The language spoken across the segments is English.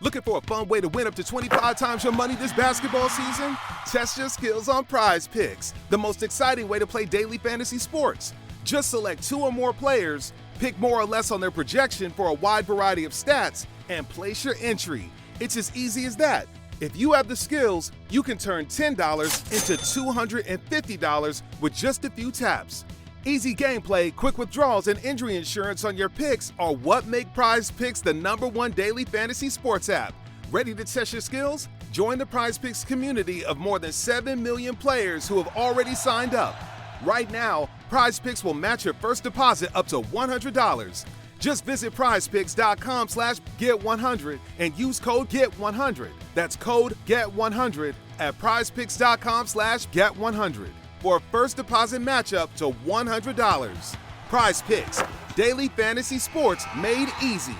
Looking for a fun way to win up to 25 times your money this basketball season? Test your skills on Prize Picks, the most exciting way to play daily fantasy sports. Just select 2 or more players, pick more or less on their projection for a wide variety of stats, and place your entry. It's as easy as that. If you have the skills, you can turn $10 into $250 with just a few taps. Easy gameplay, quick withdrawals, and injury insurance on your picks are what make Prize Picks the #1 daily fantasy sports app. Ready to test your skills? Join the Prize Picks community of more than 7 million players who have already signed up. Right now, Prize Picks will match your first deposit up to $100. Just visit prizepicks.com/get100 and use code GET100. That's code GET100 at prizepicks.com/get100 for a first deposit matchup to $100. Prize Picks, daily fantasy sports made easy.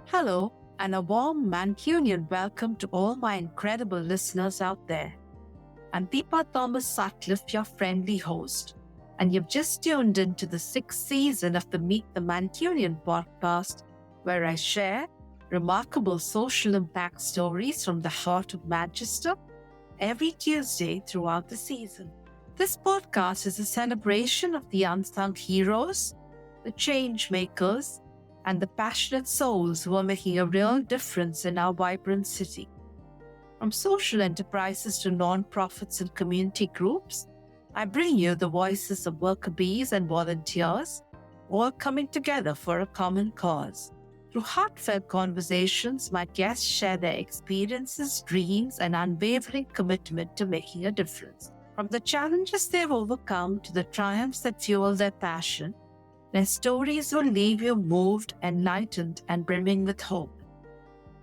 Hello, and a warm Mancunian welcome to all my incredible listeners out there. I'm Deepa Thomas-Sutcliffe, your friendly host, and you've just tuned into the 6th season of the Meet the Mancunian podcast, where I share remarkable social impact stories from the heart of Manchester every Tuesday throughout the season. This podcast is a celebration of the unsung heroes, the change makers, and the passionate souls who are making a real difference in our vibrant city. From social enterprises to non-profits and community groups, I bring you the voices of worker bees and volunteers, all coming together for a common cause. Through heartfelt conversations, my guests share their experiences, dreams, and unwavering commitment to making a difference. From the challenges they've overcome to the triumphs that fuel their passion, their stories will leave you moved, enlightened, and brimming with hope.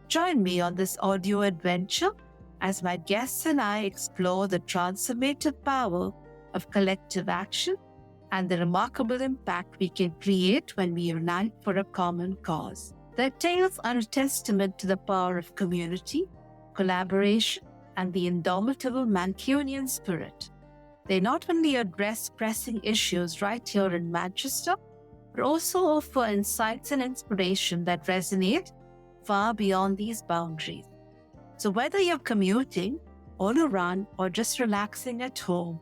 Join me on this audio adventure as my guests and I explore the transformative power of collective action and the remarkable impact we can create when we unite for a common cause. Their tales are a testament to the power of community, collaboration, and the indomitable Mancunian spirit. They not only address pressing issues right here in Manchester, but also offer insights and inspiration that resonate far beyond these boundaries. So whether you're commuting, on a run, or just relaxing at home,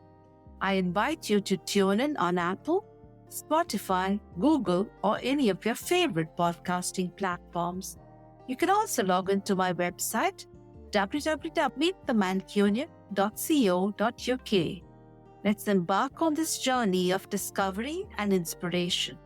I invite you to tune in on Apple, Spotify, Google, or any of your favorite podcasting platforms. You can also log into my website, www.meetthemancunian.co.uk. Let's embark on this journey of discovery and inspiration.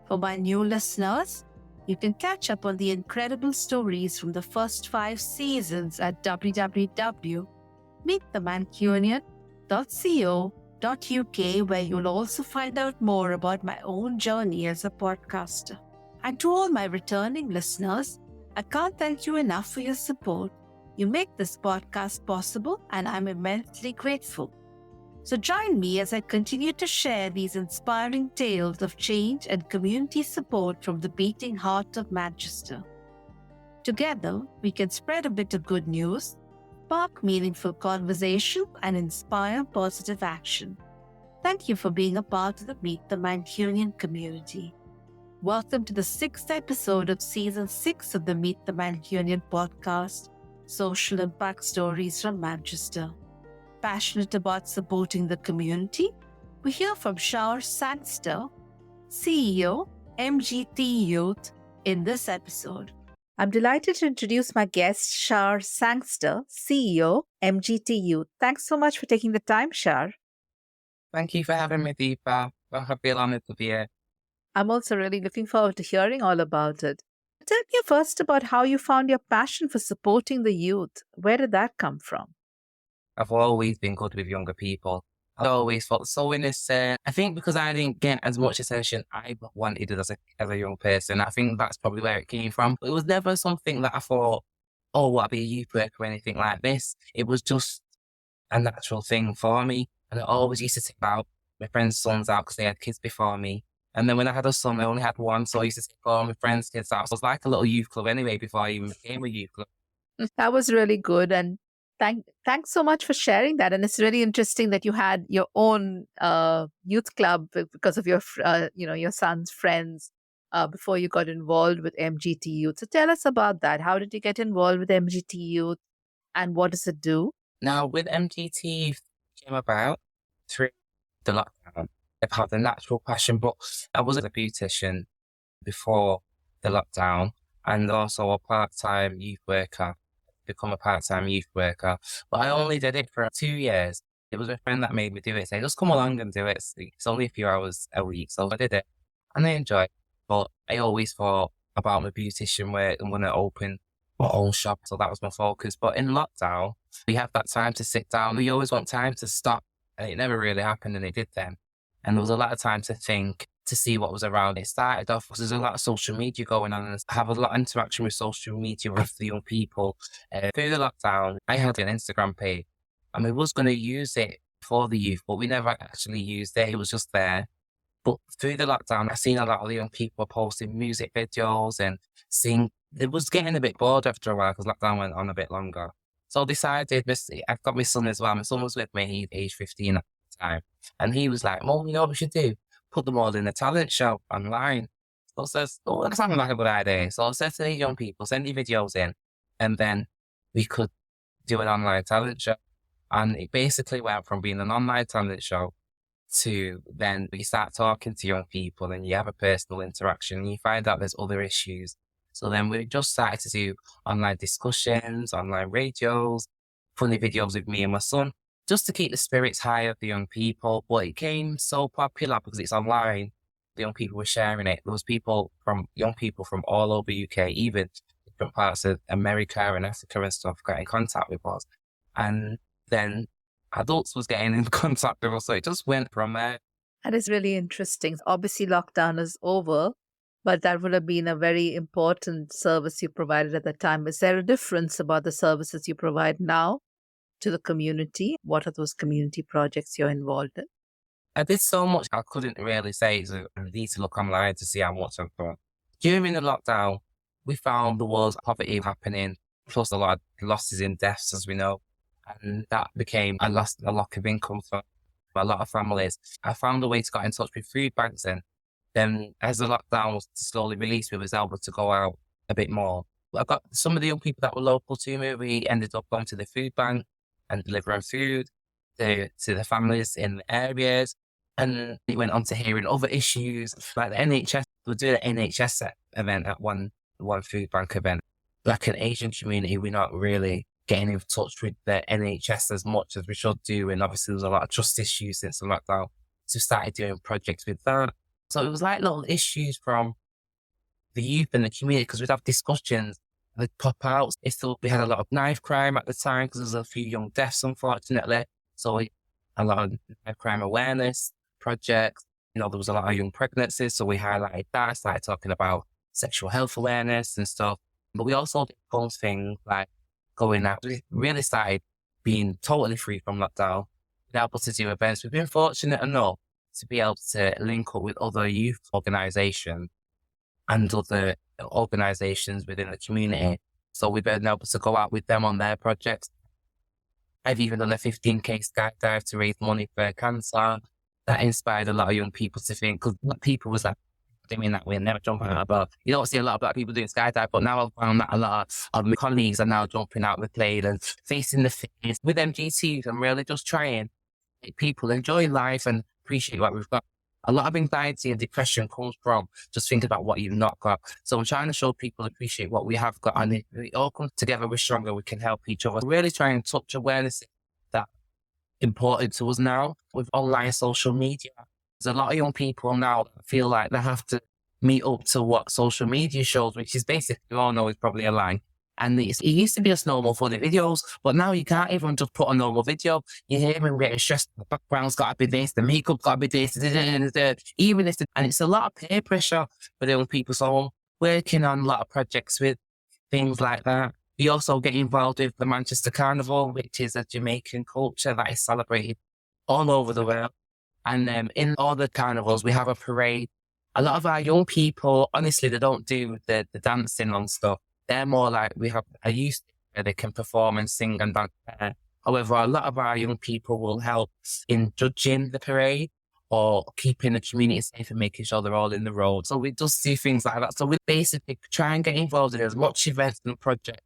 For my new listeners, you can catch up on the incredible stories from the first 5 seasons at www.meetthemancunian.co.uk, where you'll also find out more about my own journey as a podcaster. And to all my returning listeners, I can't thank you enough for your support. You make this podcast possible, and I'm immensely grateful. So join me as I continue to share these inspiring tales of change and community support from the beating heart of Manchester. Together, we can spread a bit of good news, spark meaningful conversation, and inspire positive action. Thank you for being a part of the Meet the Mancunian community. Welcome to the 6th episode of Season 6 of the Meet the Mancunian podcast, Social Impact Stories from Manchester. Passionate about supporting the community, we hear from Shar Sangster, CEO, MGT Youth, in this episode. I'm delighted to introduce my guest, Shar Sangster, CEO, MGT Youth. Thanks so much for taking the time, Shar. Thank you for having me, Deepa. I feel honored to be here. I'm also really looking forward to hearing all about it. Tell me first about how you found your passion for supporting the youth. Where did that come from? I've always been good with younger people. I've always felt so innocent. I think because I didn't get as much attention I wanted as a young person, I think that's probably where it came from. It was never something that I thought, oh, I'll be a youth worker or anything like this. It was just a natural thing for me. And I always used to take out my friends' sons out because they had kids before me. And then when I had a son, I only had one, so I used to take all my friends' kids out. So it was like a little youth club anyway before I even became a youth club. That was really good. And thanks so much for sharing that. And it's really interesting that you had your own youth club because of your, your son's friends. before you got involved with MGT Youth. So tell us about that. How did you get involved with MGT Youth and what does it do? Now, with MGT came about through the lockdown. I've had a natural passion, but I was a beautician before the lockdown and also a part-time youth worker, become a part-time youth worker. But I only did it for 2 years. It was a friend that made me do it, saying, just come along and do it. It's only a few hours a week. So I did it and I enjoyed it. But I always thought about my beautician work and want to open my own shop. So that was my focus. But in lockdown, we have that time to sit down. We always want time to stop. And it never really happened, and it did then. And there was a lot of time to think, to see what was around. It started off because there's a lot of social media going on, and I have a lot of interaction with social media with the young people. Through the lockdown, I had an Instagram page, and we was going to use it for the youth, but we never actually used it. It was just there. But through the lockdown, I've seen a lot of the young people posting music videos and seeing, it was getting a bit bored after a while because lockdown went on a bit longer. So I decided, I've got my son as well. My son was with me, he's age 15 at the time. And he was like, Mom, you know what we should do? Put them all in a talent show online. So I says, oh, that sounds like a good idea. So I said to the young people, send your videos in, and then we could do an online talent show. And it basically went from being an online talent show to then we start talking to young people and you have a personal interaction and you find out there's other issues. So then we just started to do online discussions, online radios, funny videos with me and my son, just to keep the spirits high of the young people. But it became so popular because it's online. The young people were sharing it. There was young people from all over UK, even different parts of America and Africa and stuff, got in contact with us. And then adults was getting in contact with us. So it just went from there. That is really interesting. Obviously, lockdown is over, but that would have been a very important service you provided at the time. Is there a difference about the services you provide now to the community? What are those community projects you're involved in? I did so much I couldn't really say. So I need to look online to see how much I've done. During the lockdown, we found the world's poverty happening, plus a lot of losses in deaths, as we know. And that became a lack of income for a lot of families. I found a way to get in touch with food banks, and then as the lockdown was slowly released, we was able to go out a bit more. I got some of the young people that were local to me. We ended up going to the food bank and delivering food to the families in the areas. And it went on to hearing other issues, like the NHS. We're doing an NHS event at one food bank event. Like an Asian community, we're not really getting in touch with the NHS as much as we should do. And obviously there's a lot of trust issues since the lockdown. So we started doing projects with that. So it was like little issues from the youth and the community, because we'd have discussions that pop out. We had a lot of knife crime at the time because there's a few young deaths, unfortunately. So a lot of knife crime awareness projects. There was a lot of young pregnancies. So we highlighted that, started talking about sexual health awareness and stuff. But we also did fun things like going out. We really started being totally free from lockdown, being able to do events. We've been fortunate enough to be able to link up with other youth organisations and other organisations within the community. So we've been able to go out with them on their projects. I've even done a 15K skydive to raise money for cancer. That inspired a lot of young people to think, because people was like, doing that way, never jumping out of a, you don't see a lot of black people doing skydive, but now I've found that a lot of my colleagues are now jumping out of the plane and facing the face. With MGT, I'm really just trying to make people enjoy life and appreciate what we've got. A lot of anxiety and depression comes from just thinking about what you've not got. So I'm trying to show people appreciate what we have got, and if we all come together, we're stronger, we can help each other. Really trying to touch awareness that important to us now with online social media. There's a lot of young people now that feel like they have to meet up to what social media shows, which is basically, we all know is probably a lie. And it used to be just normal funny videos, but now you can't even just put a normal video. You hear them getting stressed, the background's got to be this, the makeup's got to be this, even if, and it's a lot of peer pressure for the young people. So I'm working on a lot of projects with things like that. We also get involved with the Manchester Carnival, which is a Jamaican culture that is celebrated all over the world. And in all the carnivals, we have a parade. A lot of our young people, honestly, they don't do the dancing and stuff. They're more like, we have a youth where they can perform and sing and dance. However, a lot of our young people will help in judging the parade. or keeping the community safe and making sure they're all in the road. So we just do things like that. So we basically try and get involved in as much events and projects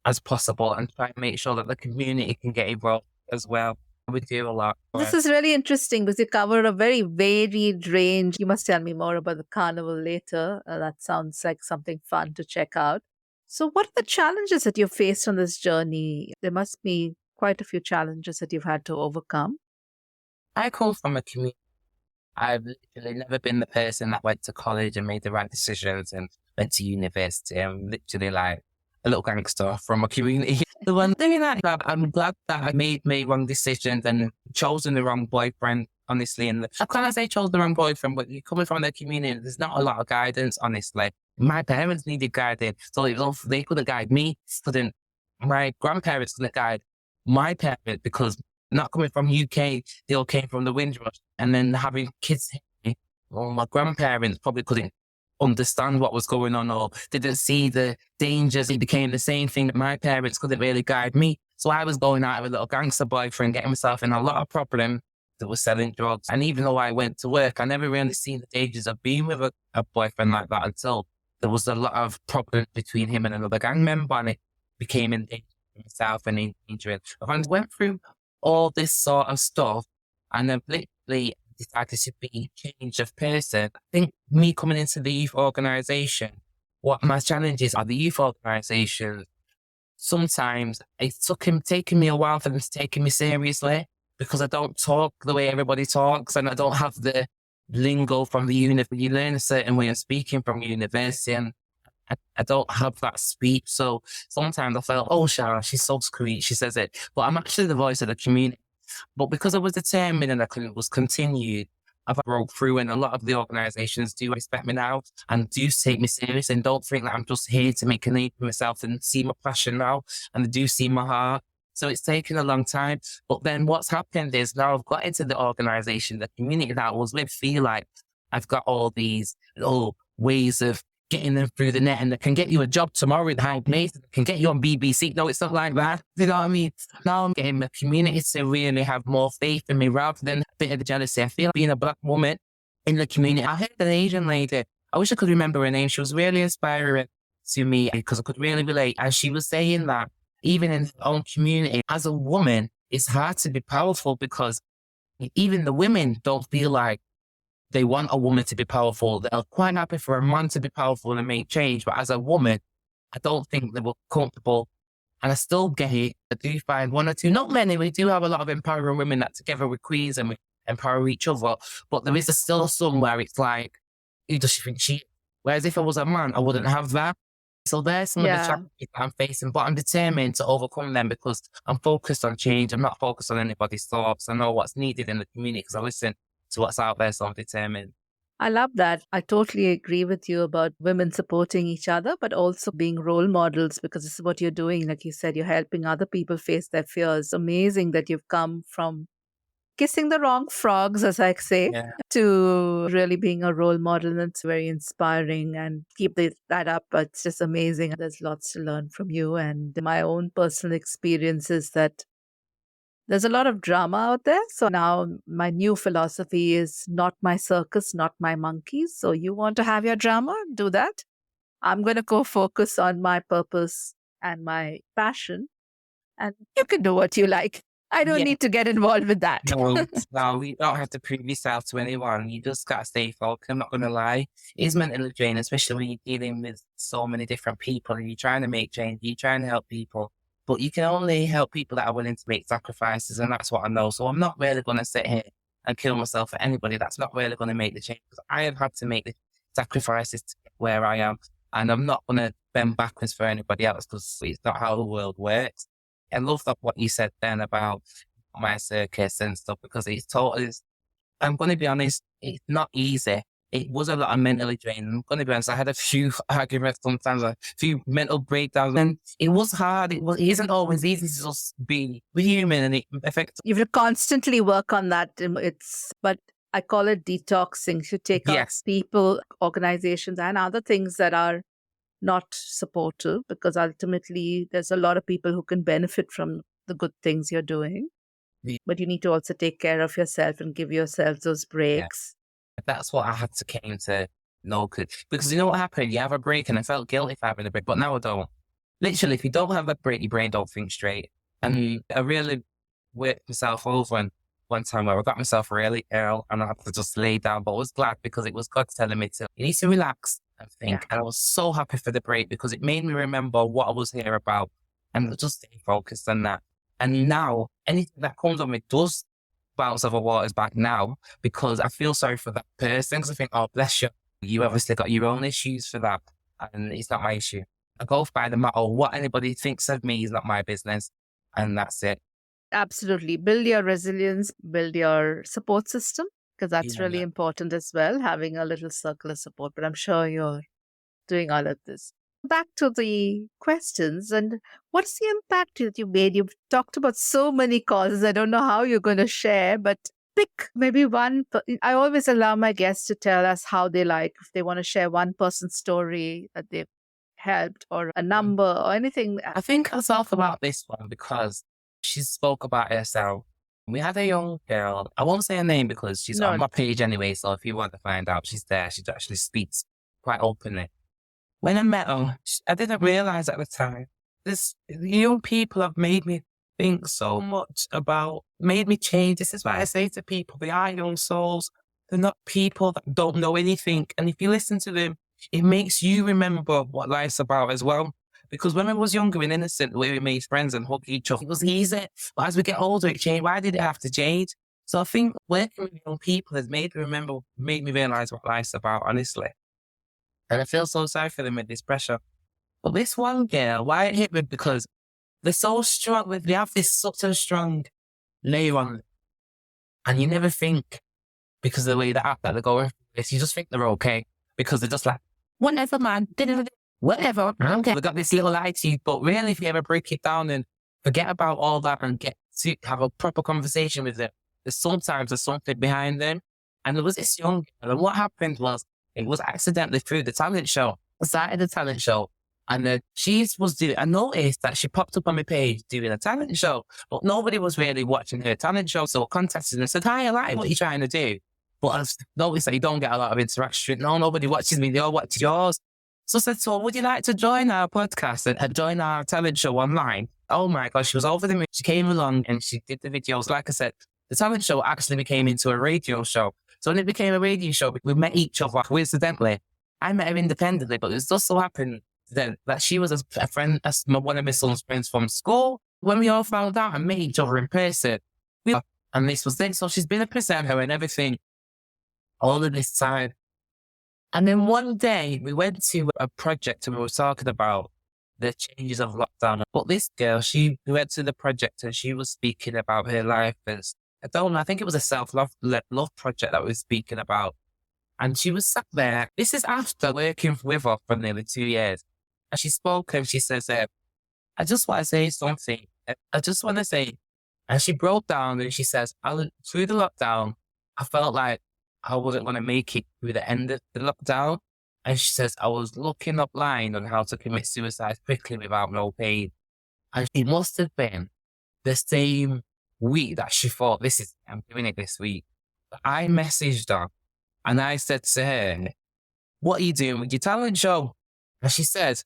as possible and try and make sure that the community can get involved as well. We do a lot. This is really interesting because you cover a very varied range. You must tell me more about the carnival later. That sounds like something fun to check out. So what are the challenges that you've faced on this journey? There must be quite a few challenges that you've had to overcome. I come from a community. I've literally never been the person that went to college and made the right decisions and went to university. I'm literally like a little gangster from a community. The one doing that, I'm glad that I made wrong decisions and chosen the wrong boyfriend, honestly. And I can't say chose the wrong boyfriend, but you're coming from the community, there's not a lot of guidance, honestly. My parents needed guidance, so they couldn't guide me. My grandparents couldn't guide my parents because not coming from UK, they all came from the Windrush. And then having kids here, well, my grandparents probably couldn't understand what was going on or didn't see the dangers. It became the same thing that my parents couldn't really guide me. So I was going out with a little gangster boyfriend, getting myself in a lot of problems that was selling drugs. And even though I went to work, I never really seen the dangers of being with a boyfriend like that until there was a lot of problems between him and another gang member, and it became in danger for myself and in danger. I went through all this sort of stuff and I've literally decided to be a change of person. I think me coming into the youth organisation, what my challenges are the youth organisation. Sometimes it's taking me a while for them to take me seriously because I don't talk the way everybody talks and I don't have the lingo from the university. You learn a certain way of speaking from university and I don't have that speech. So sometimes I felt, oh, Shar, she's so sweet. She says it. But I'm actually the voice of the community. But because I was determined and I was continued, I've broke through and a lot of the organisations do respect me now and do take me serious and don't think that I'm just here to make a name for myself and see my passion now and they do see my heart. So it's taken a long time. But then what's happened is now I've got into the organisation, the community that I was with feel like I've got all these little ways of getting them through the net and that can get you a job tomorrow at High Place, can get you on BBC. No, it's not like that. You know what I mean? Now I'm getting the community to really have more faith in me rather than a bit of the jealousy. I feel being a black woman in the community. I heard an Asian lady, I wish I could remember her name. She was really inspiring to me because I could really relate. And she was saying that even in her own community, as a woman, it's hard to be powerful because even the women don't feel like they want a woman to be powerful. They're quite happy for a man to be powerful and make change. But as a woman, I don't think they were comfortable. And I still get it. I do find one or two, not many. We do have a lot of empowering women that together with queens and we empower each other. But there is still some where it's like, who does she think she is? Whereas if I was a man, I wouldn't have that. So there's some of the challenges that I'm facing, but I'm determined to overcome them because I'm focused on change. I'm not focused on anybody's thoughts. I know what's needed in the community because I listen to what's out there, so I'm determined. I love that. I totally agree with you about women supporting each other, but also being role models because this is what you're doing. Like you said, you're helping other people face their fears. Amazing that you've come from kissing the wrong frogs, as I say, to really being a role model. And it's very inspiring and keep that up. It's just amazing. There's lots to learn from you. And my own personal experience is that there's a lot of drama out there. So now my new philosophy is not my circus, not my monkeys. So you want to have your drama? Do that. I'm going to go focus on my purpose and my passion. And you can do what you like. I don't need to get involved with that. No, we don't have to prove yourself to anyone. You just got to stay focused. I'm not going to lie. It's mentally draining, especially when you're dealing with so many different people and you're trying to make change. You're trying to help people. But you can only help people that are willing to make sacrifices, and that's what I know. So I'm not really going to sit here and kill myself for anybody. That's not really going to make the change because I have had to make the sacrifices to get where I am, and I'm not going to bend backwards for anybody else because it's not how the world works. I love that what you said then about my circus and stuff because it's totally, I'm going to be honest, it's not easy. It was a lot of mentally draining. I'm going to be honest, I had a few arguments sometimes, a few mental breakdowns, and it was hard. It isn't always easy to just be human and it affects. You have to constantly work on that. But I call it detoxing. You should take out people, organizations, and other things that are not supportive because ultimately there's a lot of people who can benefit from the good things you're doing. But you need to also take care of yourself and give yourself those breaks. That's what I had to came to know. Because you know what happened? You have a break, and I felt guilty for having a break, but now I don't. Literally, if you don't have a break, your brain don't think straight. And I really worked myself over, and one time where I got myself really ill and I had to just lay down, but I was glad because it was God telling me you need to relax and think. Yeah. And I was so happy for the break because it made me remember what I was here about and just stay focused on that. And now anything that comes on me does bounce over waters back now because I feel sorry for that person because I think, oh, bless you. You obviously got your own issues for that and it's not my issue. I go by the matter what anybody thinks of me is not my business. And that's it. Absolutely. Build your resilience, build your support system, because that's really important as well, having a little circle of support. But I'm sure you're doing all of this. Back to the questions. And what's the impact that you made? You've talked about so many causes. I don't know how you're going to share, but pick maybe one. I always allow my guests to tell us how they like, if they want to share one person's story that they've helped or a number or anything. I think I'll talk about this one because she spoke about herself. We had a young girl. I won't say her name because she's on my page anyway. So if you want to find out, she's there. She actually speaks quite openly. When I met her, I didn't realize at the time, this young people have made me think so much about, made me change. This is why I say to people, they are young souls. They're not people that don't know anything. And if you listen to them, it makes you remember what life's about as well. Because when I was younger and innocent, the way we made friends and hug each other, it was easy. But as we get older, it changed. Why did it have to change? So I think working with young people has made me realize what life's about, honestly. And I feel so sorry for them with this pressure. But this one girl, why it hit me? Because they're so strong. They have this such a strong layer on them. And you never think, because of the way that they're going, you just think they're okay. Because they're just like, whatever, man. Whatever. Okay. We've got this little attitude, but really, if you ever break it down and forget about all that and get to have a proper conversation with them, there's something behind them. And there was this young girl, and what happened was, it was accidentally through the talent show. I started the talent show, and I noticed that she popped up on my page doing a talent show, but nobody was really watching her talent show. So I contacted her and said, hi, I like what you're trying to do. But I noticed that you don't get a lot of interaction. No, nobody watches me. They all watch yours. So I said, so would you like to join our podcast and join our talent show online? Oh my gosh, she was over the moon. She came along and she did the videos. Like I said, the talent show actually became into a radio show. So when it became a radio show, we met each other coincidentally. I met her independently, but it just so happened that she was a friend, one of my son's friends from school. When we all found out and met each other in person, and this was it. So she's been a presenter and everything all of this time. And then one day we went to a project and we were talking about the changes of lockdown. But this girl, we went to the project and she was speaking about her life. And I don't know, I think it was a self-love project that we were speaking about. And she was sat there. This is after working with her for nearly 2 years. And she spoke and she says, I just want to say something. I just want to say, and she broke down and she says, through the lockdown, I felt like I wasn't going to make it through the end of the lockdown. And she says, I was looking online on how to commit suicide quickly without no pain. And it must have been the same week that she thought, I'm doing it this week. I messaged her and I said to her, what are you doing with your talent show? And she said,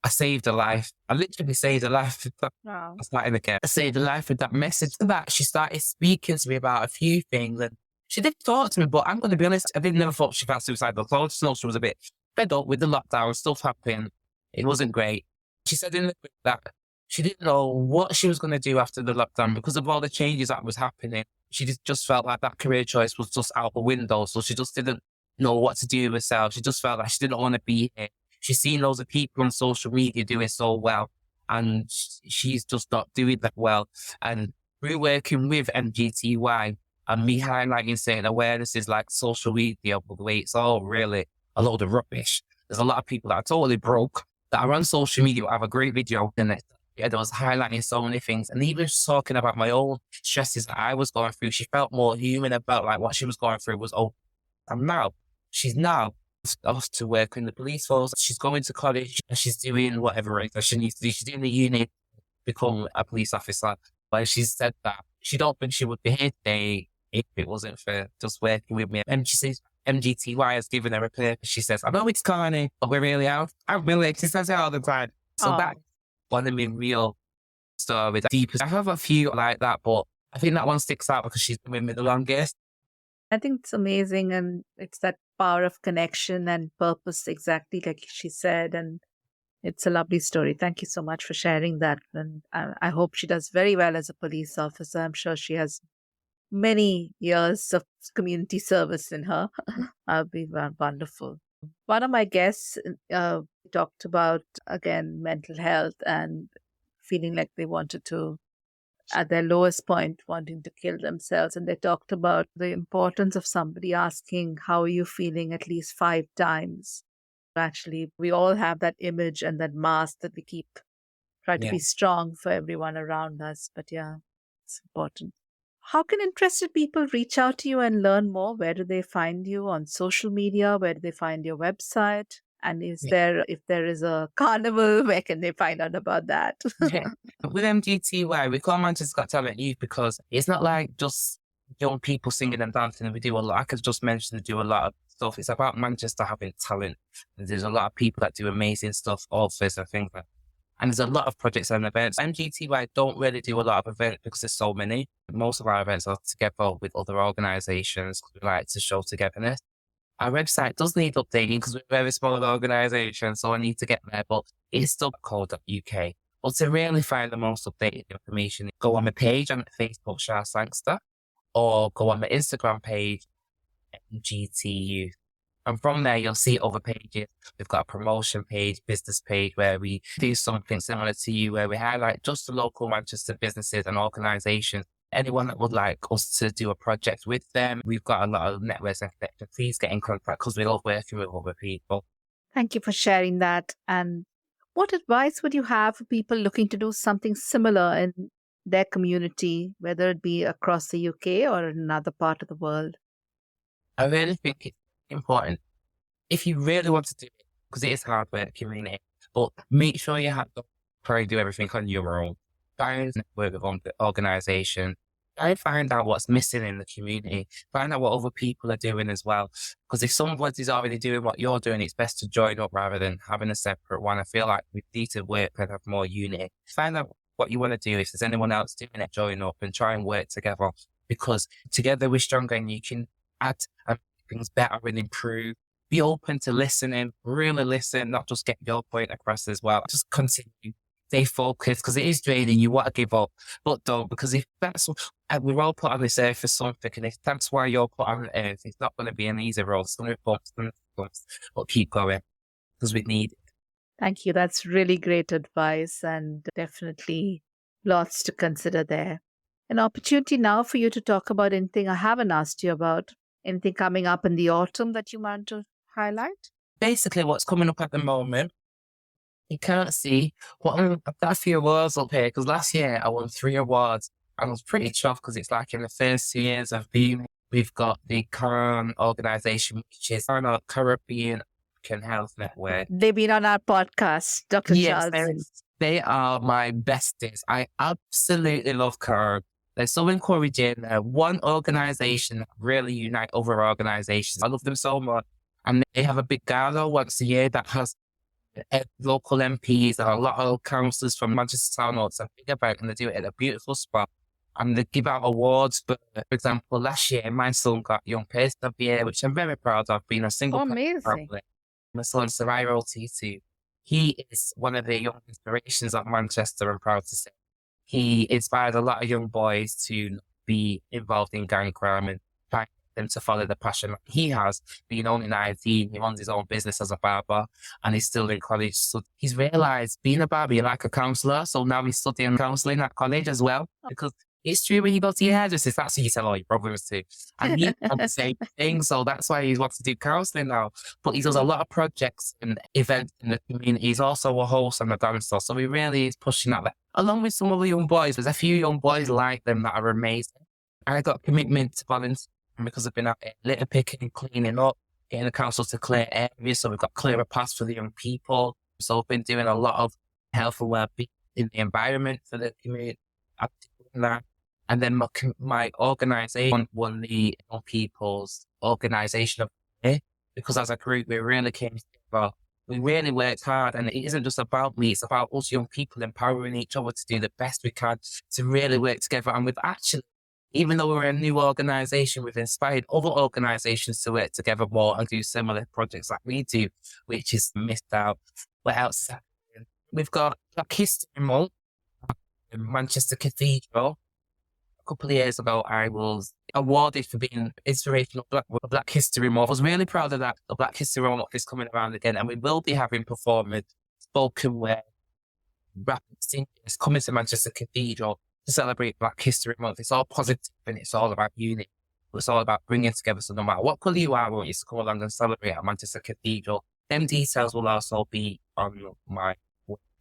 I saved her life. I literally saved her life. Wow. I started again. I saved her life with that message. To that, she started speaking to me about a few things. And she did talk to me, but I'm going to be honest, I never thought she felt suicidal. I just know she was a bit fed up with the lockdown, stuff happening. It wasn't great. She said in the book that she didn't know what she was going to do after the lockdown because of all the changes that was happening. She just felt like that career choice was just out the window. So she just didn't know what to do with herself. She just felt like she didn't want to be here. She's seen loads of people on social media doing so well, and she's just not doing that well. And we're working with MGTY and me highlighting certain awarenesses like social media, but the way it's all really a load of rubbish. There's a lot of people that are totally broke that are on social media, have a great video in it. Yeah, there was highlighting so many things. And even talking about my own stresses that I was going through, she felt more human about like what she was going through was open. And now, she's off to work in the police force. She's going to college and she's doing whatever it is that she needs to do. She's doing the uni, become a police officer. But she said that she don't think she would be here today if it wasn't for just working with me. And she says MGTY has given her a purpose. She says, I know it's corny, but we really out. I'm really, she says it all the time. So that's one of my real stories. Deepa. I have a few like that, but I think that one sticks out because she's been with me the longest. I think it's amazing, and it's that power of connection and purpose, exactly like she said. And it's a lovely story. Thank you so much for sharing that. And I hope she does very well as a police officer. I'm sure she has many years of community service in her. That'll be wonderful. One of my guests talked about, again, mental health and feeling like they wanted to, at their lowest point, wanting to kill themselves. And they talked about the importance of somebody asking, how are you feeling, at least 5 times. Actually, we all have that image and that mask that we keep, try to be strong for everyone around us. But yeah, it's important. How can interested people reach out to you and learn more? Where do they find you on social media? Where do they find your website? And if there is a carnival, where can they find out about that? With MGTY, we call Manchester Got Talent Youth because it's not like just young people singing and dancing. We do a lot. I could just mention we do a lot of stuff. It's about Manchester having talent. There's a lot of people that do amazing stuff, authors and things like that. And there's a lot of projects and events. MGTY don't really do a lot of events because there's so many. Most of our events are together with other organisations because we like to show togetherness. Our website does need updating because we're a very small organisation, so I need to get there, but it's still .co.uk. But to really find the most updated information, go on my page on Facebook, Shar Sangster, or go on my Instagram page, MGT Youth. And from there, you'll see other pages. We've got a promotion page, business page, where we do something similar to you, where we highlight just the local Manchester businesses and organisations. Anyone that would like us to do a project with them, we've got a lot of networks and connections. Please get in contact because we love working with other people. Thank you for sharing that. And what advice would you have for people looking to do something similar in their community, whether it be across the UK or in another part of the world? I really think it's important. If you really want to do it, because it is hard work, but make sure you have to probably do everything on your own. Try and work with the organisation. Try and find out what's missing in the community. Find out what other people are doing as well. Because if someone is already doing what you're doing, it's best to join up rather than having a separate one. I feel like we need to work and have more unity. Find out what you want to do. If there's anyone else doing it, join up and try and work together. Because together we're stronger and you can add and make things better and improve. Be open to listening, really listen, not just get your point across as well. Just continue. Stay focused because it is draining. You want to give up, but don't, because if that's we're all put on this earth for something, and if that's why you're put on earth, it's not going to be an easy road. It's going to be bumps, but keep going because we need it. Thank you. That's really great advice and definitely lots to consider there. An opportunity now for you to talk about anything I haven't asked you about. Anything coming up in the autumn that you want to highlight? Basically, what's coming up at the moment. You can't see what I've got a few awards up here because last year I won 3 awards. I was pretty chuffed because it's like in the first 2 years I've been. We've got the CARN organisation, which is our Caribbean Health Network. They've been on our podcast, Dr. Charles. Yes, they are my besties. I absolutely love CARN. They're so encouraging. They're one organisation that really unite other organisations. I love them so much. And they have a big gala once a year that has local MPs and a lot of councillors from Manchester Town Hall think about, and they do it at a beautiful spot. And they give out awards. But for example, last year, my son got Young Person of the Year, which I'm very proud of, being a single amazing. My son, Sarairo T2, he is one of the young inspirations of Manchester, I'm proud to say. He inspired a lot of young boys to be involved in gang crime and try them to follow the passion he has. Being only 19, he runs his own business as a barber and he's still in college. So he's realised being a barber, you're like a counsellor. So now he's studying counselling at college as well. Because it's true when you go to your hairdressers, that's what you tell all your problems to. And he done the same thing. So that's why he wants to do counselling now. But he does a lot of projects and events in the community. He's also a host and a dancer. So he really is pushing that. Along with some of the young boys, there's a few young boys like them that are amazing. I got a commitment to volunteer because I've been out there litter picking, cleaning up, getting the council to clear areas. So we've got clearer paths for the young people. So I've been doing a lot of health and well-being in the environment for the community. I'm doing that. And then my organisation won the Young People's Organisation of the Year, because as a group, we really came together. We really worked hard, and it isn't just about me, it's about us young people empowering each other to do the best we can, to really work together. And we've actually, even though we're a new organisation, we've inspired other organisations to work together more and do similar projects like we do, which is missed out. What else? We've got Black History Month in Manchester Cathedral. A couple of years ago, I was awarded for being inspirational Black History Month. I was really proud of that. The Black History Month is coming around again, and we will be having performers, spoken word, rap singers coming to Manchester Cathedral to celebrate Black History Month. It's all positive and it's all about unity. It's all about bringing together. So no matter what colour you are, I want you to come along and celebrate at Manchester Cathedral. Them details will also be on my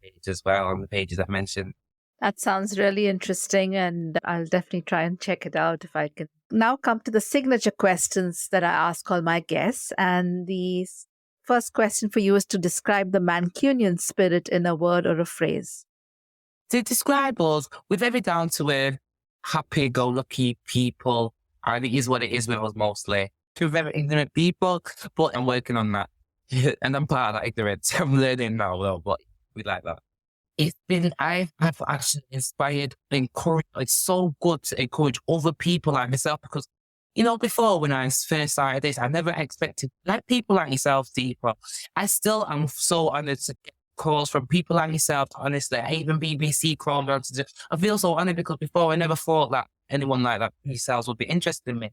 page as well, on the pages I mentioned. That sounds really interesting, and I'll definitely try and check it out if I can. Now come to the signature questions that I ask all my guests. And the first question for you is to describe the Mancunian spirit in a word or a phrase. To describe us, we're very down to earth, happy-go-lucky people. I think is what it is with us mostly. We're very ignorant people, but I'm working on that. And I'm part of that ignorance. I'm learning now, though, but we like that. I've actually inspired, encouraged. It's so good to encourage other people like myself, because, you know, before when I first started this, I never expected, like people like yourself, Deepa. I still am so honoured to get calls from people like yourself, honestly. Even BBC called me. I feel so honoured because before I never thought that anyone like that yourselves would be interested in me.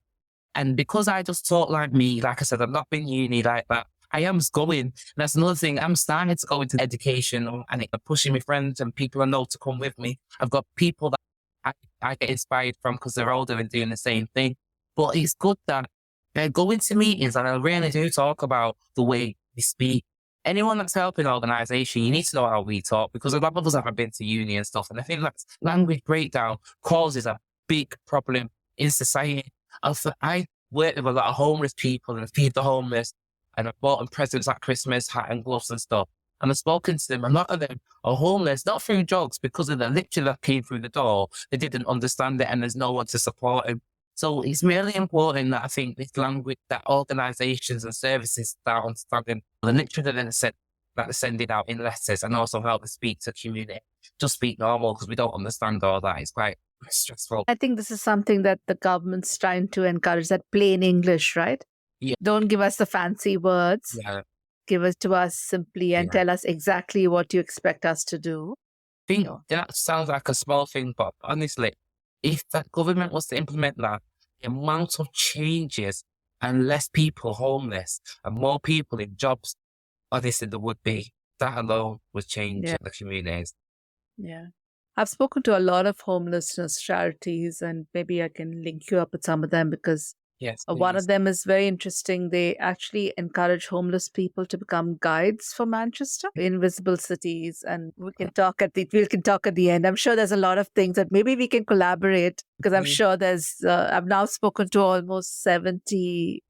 And because I just talk like me, like I said, I've not been uni like that. I am going. That's another thing. I'm starting to go into education, and I'm pushing my friends and people I know to come with me. I've got people that I get inspired from because they're older and doing the same thing. But it's good that I go into meetings and I really do talk about the way we speak. Anyone that's helping an organisation, you need to know how we talk, because a lot of us haven't been to uni and stuff. And I think that language breakdown causes a big problem in society. I work with a lot of homeless people and feed the homeless. And I've bought them presents like Christmas, hat and gloves and stuff. And I've spoken to them. A lot of them are homeless, not through drugs, because of the lecture that came through the door. They didn't understand it, and there's no one to support them. So it's really important that I think this language, that organisations and services start understanding the literature that they're sending out in letters, and also help us speak to community. Just speak normal, because we don't understand all that. It's quite stressful. I think this is something that the government's trying to encourage, that plain English, right? Yeah. Don't give us the fancy words. Yeah. Give it to us simply and tell us exactly what you expect us to do. I think that sounds like a small thing, but honestly, if the government was to implement that, the amount of changes and less people homeless and more people in jobs, honestly, there would be. That alone would change the communities. Yeah. I've spoken to a lot of homelessness charities, and maybe I can link you up with some of them, because yes, one of them is very interesting. They actually encourage homeless people to become guides for Manchester, invisible cities, and we can talk at the end. I'm sure there's a lot of things that maybe we can collaborate, because I'm sure there's. I've now spoken to almost 70.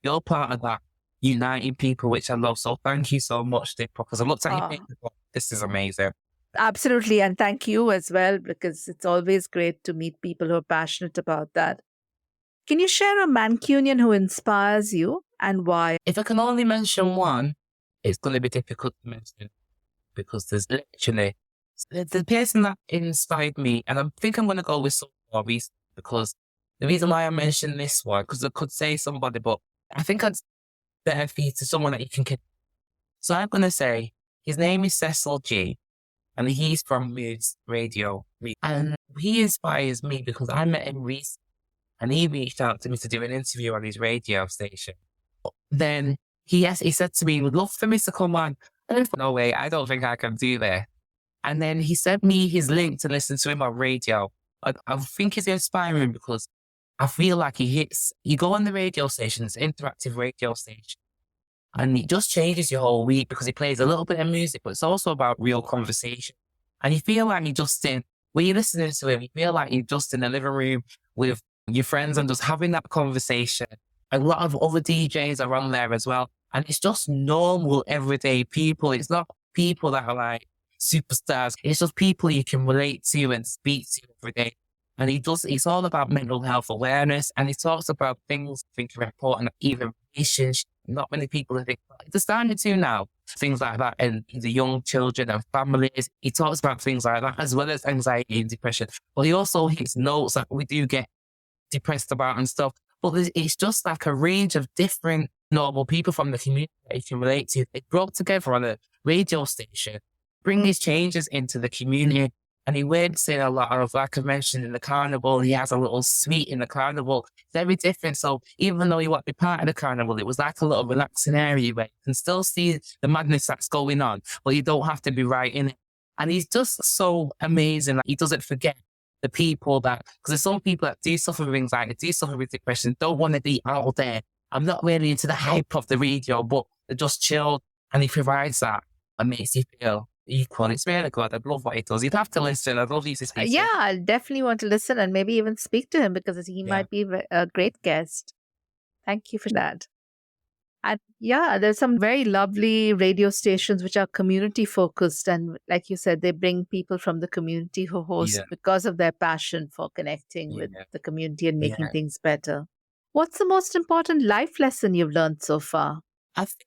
You're part of that uniting people, which I love. So thank you so much, Deepa, because I looked at your picture. This is amazing. Absolutely, and thank you as well, because it's always great to meet people who are passionate about that. Can you share a Mancunian who inspires you and why? If I can only mention one, it's going to be difficult to mention, because there's literally the person that inspired me, and I think I'm going to go with someone more recent, because the reason why I mentioned this one, because I could say somebody, but I think it's better for you to someone that you can. So I'm going to say his name is Cecil G, and he's from Moods Radio, and he inspires me because I met him recently. And he reached out to me to do an interview on his radio station. Then he said to me, he would love for me to come on. And I thought, no way, I don't think I can do that. And then he sent me his link to listen to him on radio. I think it's inspiring because I feel like you go on the radio station, it's an interactive radio station, and it just changes your whole week, because he plays a little bit of music, but it's also about real conversation. And you feel like when you're listening to him, you feel like you're just in the living room with your friends and just having that conversation. A lot of other DJs are on there as well. And it's just normal, everyday people. It's not people that are like superstars. It's just people you can relate to and speak to every day. And it's all about mental health awareness, and he talks about things I think are important, even relationships. Not many people think they're starting to now. Things like that, and the young children and families. He talks about things like that, as well as anxiety and depression. But he also hits notes that we do get depressed about and stuff. But it's just like a range of different normal people from the community that you can relate to. They brought together on a radio station, bring these changes into the community. And he works in a lot of, like I mentioned, in the carnival. He has a little suite in the carnival. Very different. So even though you want to be part of the carnival, it was like a little relaxing area where you can still see the madness that's going on, but you don't have to be right in it. And he's just so amazing. Like, he doesn't forget the people that, because there's some people that do suffer with anxiety, do suffer with depression, don't want to be out there. I'm not really into the hype of the radio, but they're just chilled. And he provides that and makes you feel equal. It's really good. I love what he does. You'd have to listen. I'd love you to speak. Yeah, I definitely want to listen and maybe even speak to him because he might be a great guest. Thank you for that. And yeah, there's some very lovely radio stations which are community focused. And like you said, they bring people from the community who host because of their passion for connecting with the community and making things better. What's the most important life lesson you've learned so far? I think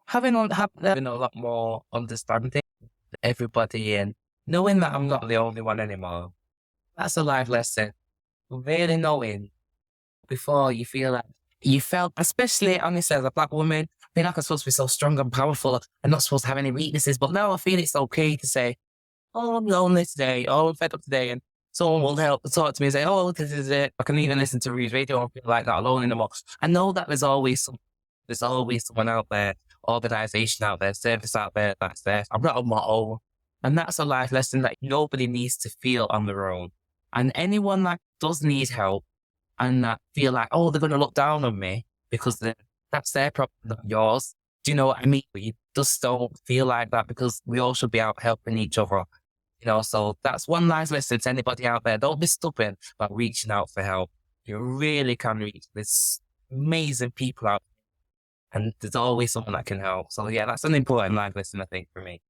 having a lot more understanding of everybody and knowing that I'm not the only one anymore. That's a life lesson. Really knowing before you feel like you felt, especially honestly as a Black woman, I feel like I'm supposed to be so strong and powerful. I'm not supposed to have any weaknesses, but now I feel it's okay to say, oh, I'm lonely today, oh, I'm fed up today, and someone will help talk to me and say, oh, this is it. I can even listen to Reed's radio and feel like that alone anymore. I know that there's always someone out there, organisation out there, service out there that's there. I'm not on my own. And that's a life lesson that nobody needs to feel on their own. And anyone that does need help and that feel like, oh, they're going to look down on me because that's their problem, not yours. Do you know what I mean? You just don't feel like that because we all should be out helping each other. You know, so that's one nice lesson to anybody out there. Don't be stubborn about reaching out for help. You really can reach this amazing people out there. And there's always someone that can help. So yeah, that's an important life lesson, I think, for me.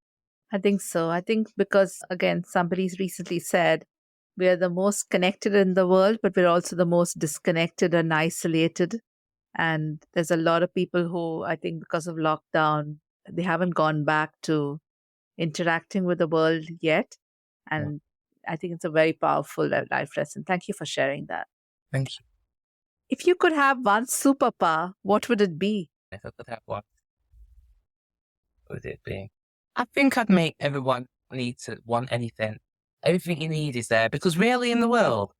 I think so. I think because, again, somebody's recently said, we are the most connected in the world, but we're also the most disconnected and isolated. And there's a lot of people who, I think because of lockdown, they haven't gone back to interacting with the world yet. And I think it's a very powerful life lesson. Thank you for sharing that. Thank you. If you could have one superpower, what would it be? If I could have one, what would it be? I think I'd make everyone need to want anything. Everything you need is there because really in the world,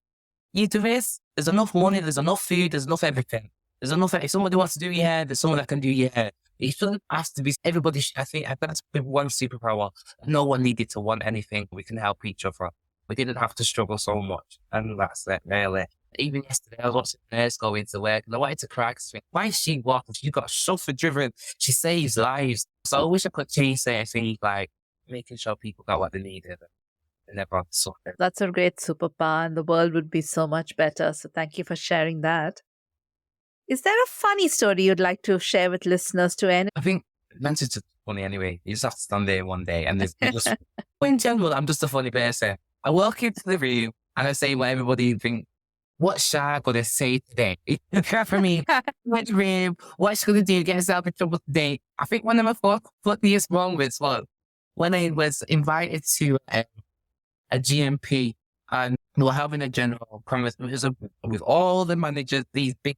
there's enough money, there's enough food, there's enough everything. There's enough, if somebody wants to do your hair, there's someone that can do your hair. It shouldn't have to be everybody. I think that's one superpower. No one needed to want anything. We can help each other. We didn't have to struggle so much. And that's it, really. Even yesterday, I was watching a nurse go into work and I wanted to cry because I think, why is she walking? She got suffer driven. She saves lives. So I wish I could change that thing, like making sure people got what they needed and never suffered. That's a great superpower and the world would be so much better. So thank you for sharing that. Is there a funny story you'd like to share with listeners to end? I think message is funny anyway. You just have to stand there one day and there's just, in general, I'm just a funny person. I walk into the room and I say what everybody thinks. What's Shar going to say today? For me, what's room? What's she going to do to get herself in trouble today? I think one of my funniest moments was when I was invited to a GMP and we were having a general conversation with all the managers, these big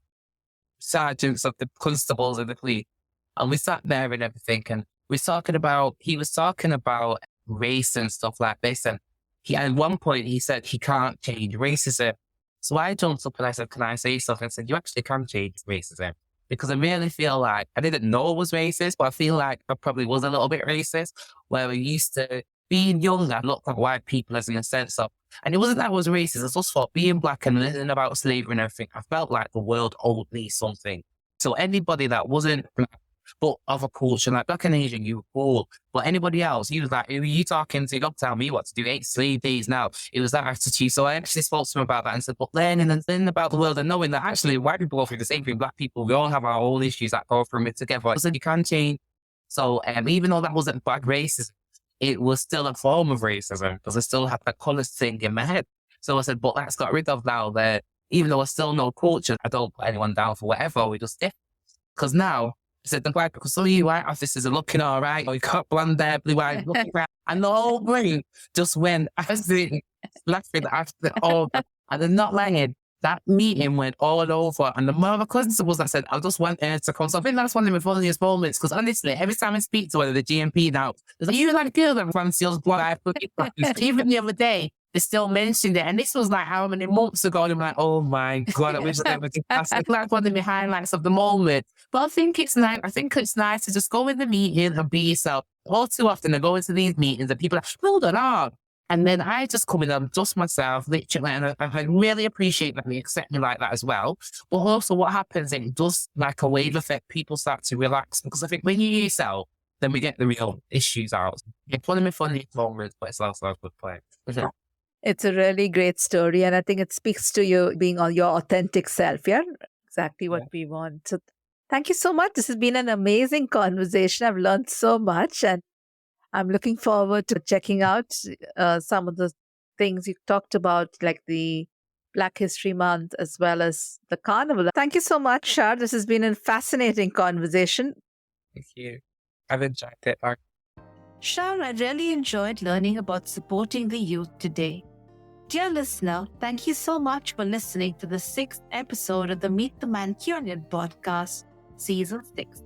sergeants of the constables and the police. And we sat there and everything and he was talking about race and stuff like this. And at one point he said he can't change racism. So I jumped up and I said, can I say something? I said, you actually can change racism. Because I really feel like, I didn't know it was racist, but I feel like I probably was a little bit racist, where I used to, being young, I looked at white people as in a sense of, and it wasn't that I was racist, I just thought being Black and learning about slavery and everything, I felt like the world owed me something. So anybody that wasn't Black, but of a culture, like Black and Asian, you were cool. But anybody else, you was like, who are you talking to? Don't tell me what to do. 8 slave days now. It was that attitude. So I actually spoke to him about that and said, but learning about the world and knowing that actually white people go through the same thing, Black people, we all have our own issues that go through it together. I said, you can change. So even though that wasn't Black racism, it was still a form of racism because I still had that colour thing in my head. So I said, but that's got rid of now. That even though I still know culture, I don't put anyone down for whatever. We just different. Because now, I said, the black, because some of you white officers are looking all right, or you got blonde hair, blue eyes, looking right. And the whole brain just went, I was laughing after all that. And then not lying, that meeting went all over. And the more my cousins was, I said, I just want her to come. So I think that's one of my funniest moments. Because honestly, every time I speak to her, the GMP now, there's like, you like a girl that fancy us blonde eye. Even the other day, they still mentioned it. And this was like how many months ago? And I'm like, oh my God, I wish I never did. That's like one of the highlights of the moment. But I think it's nice. I think it's nice to just go in the meeting and be yourself. All too often I go into these meetings and people are like, hold on. And then I just come in and just myself, literally, and I really appreciate that they accept me like that as well. But also what happens, it does like a wave effect. People start to relax. Because I think when you're yourself, then we get the real issues out. It's one of my funniest moments, but it's also a good play. It's a really great story, and I think it speaks to you being on your authentic self. Yeah, exactly what we want. So thank you so much. This has been an amazing conversation. I've learned so much, and I'm looking forward to checking out some of the things you talked about, like the Black History Month, as well as the Carnival. Thank you so much, Shar. This has been a fascinating conversation. Thank you. I've enjoyed it. Shar, I really enjoyed learning about supporting the youth today. Dear listener, thank you so much for listening to the 6th episode of the Meet the Mancunian podcast, Season 6.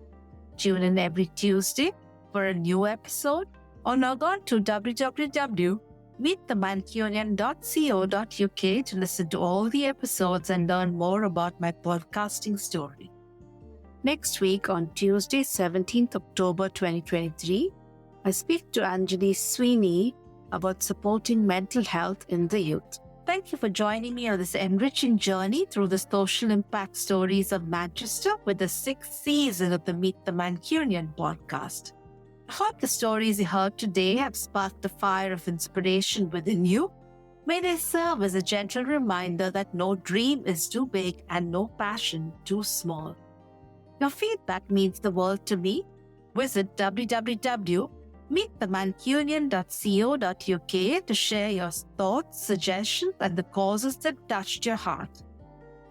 Tune in every Tuesday for a new episode, or log on to www.meetthemancunian.co.uk to listen to all the episodes and learn more about my podcasting story. Next week, on Tuesday, 17th October 2023, I speak to Anjali Sweeney about supporting mental health in the youth. Thank you for joining me on this enriching journey through the social impact stories of Manchester with the 6th season of the Meet the Mancunian podcast. I hope the stories you heard today have sparked a fire of inspiration within you. May they serve as a gentle reminder that no dream is too big and no passion too small. Your feedback means the world to me. Visit www.meetthemancunian.co.uk to share your thoughts, suggestions, and the causes that touched your heart.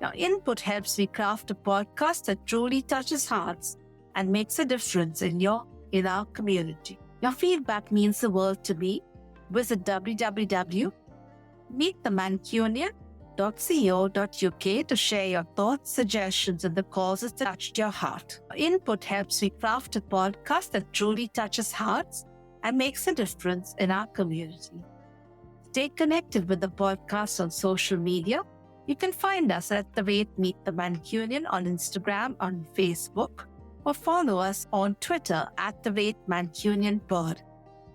Your input helps me craft a podcast that truly touches hearts and makes a difference in our community. Your feedback means the world to me. Visit www.meetthemancunian.co.uk to share your thoughts, suggestions, and the causes that touched your heart. Your input helps me craft a podcast that truly touches hearts and makes a difference in our community. Stay connected with the podcast on social media. You can find us at @Meet the Mancunian on Instagram, on Facebook, or follow us on Twitter @MancunianPod.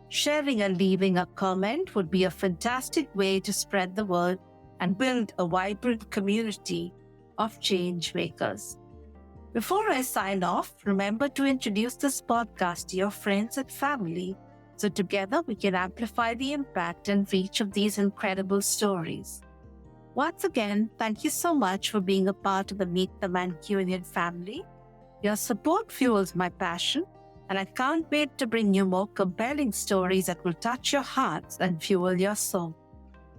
Sharing and leaving a comment would be a fantastic way to spread the word and build a vibrant community of change makers. Before I sign off, remember to introduce this podcast to your friends and family so together we can amplify the impact and reach of these incredible stories. Once again, thank you so much for being a part of the Meet the Mancunian family. Your support fuels my passion, and I can't wait to bring you more compelling stories that will touch your hearts and fuel your soul.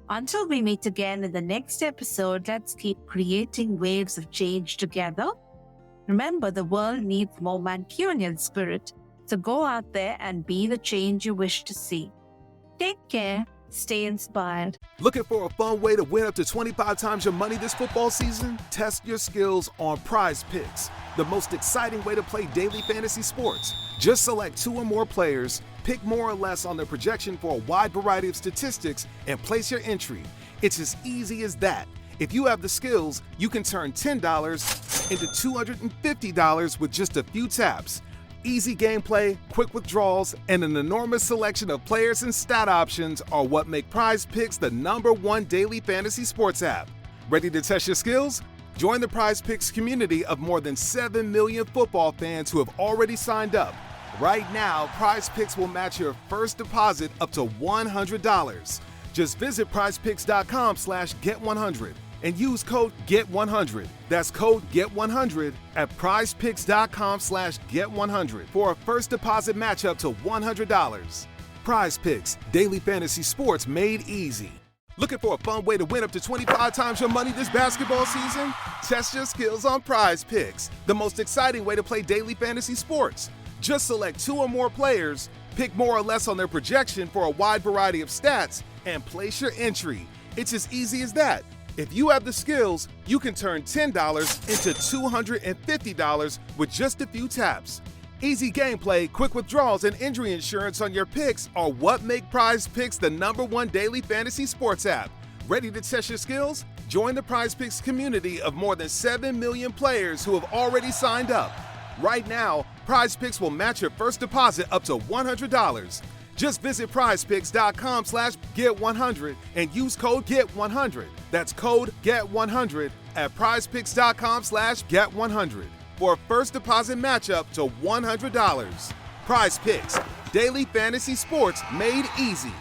Until we meet again in the next episode, let's keep creating waves of change together. Remember, the world needs more Mancunian spirit, so go out there and be the change you wish to see. Take care. Stay inspired. Looking for a fun way to win up to 25 times your money this football season? Test your skills on Prize Picks, the most exciting way to play daily fantasy sports. Just select 2 or more players, pick more or less on their projection for a wide variety of statistics, and place your entry. It's as easy as that. If you have the skills, you can turn $10 into $250 with just a few taps. Easy gameplay, quick withdrawals, and an enormous selection of players and stat options are what make Prize Picks the #1 daily fantasy sports app. Ready to test your skills? Join the Prize Picks community of more than 7 million football fans who have already signed up. Right now, Prize Picks will match your first deposit up to $100. Just visit prizepicks.com/get100 and use code GET100. That's code GET100 at prizepicks.com/get100 for a first deposit match up to $100. Prize Picks, daily fantasy sports made easy. Looking for a fun way to win up to 25 times your money this basketball season? Test your skills on Prize Picks, the most exciting way to play daily fantasy sports. Just select 2 or more players, pick more or less on their projection for a wide variety of stats, and place your entry. It's as easy as that. If you have the skills, you can turn $10 into $250 with just a few taps. Easy gameplay, quick withdrawals, and injury insurance on your picks are what make Prize Picks the #1 daily fantasy sports app. Ready to test your skills? Join the Prize Picks community of more than 7 million players who have already signed up. Right now, Prize Picks will match your first deposit up to $100. Just visit prizepicks.com/get100 and use code GET100. That's code GET100 at prizepicks.com/get100 for a first deposit match up to $100. Prize Picks, daily fantasy sports made easy.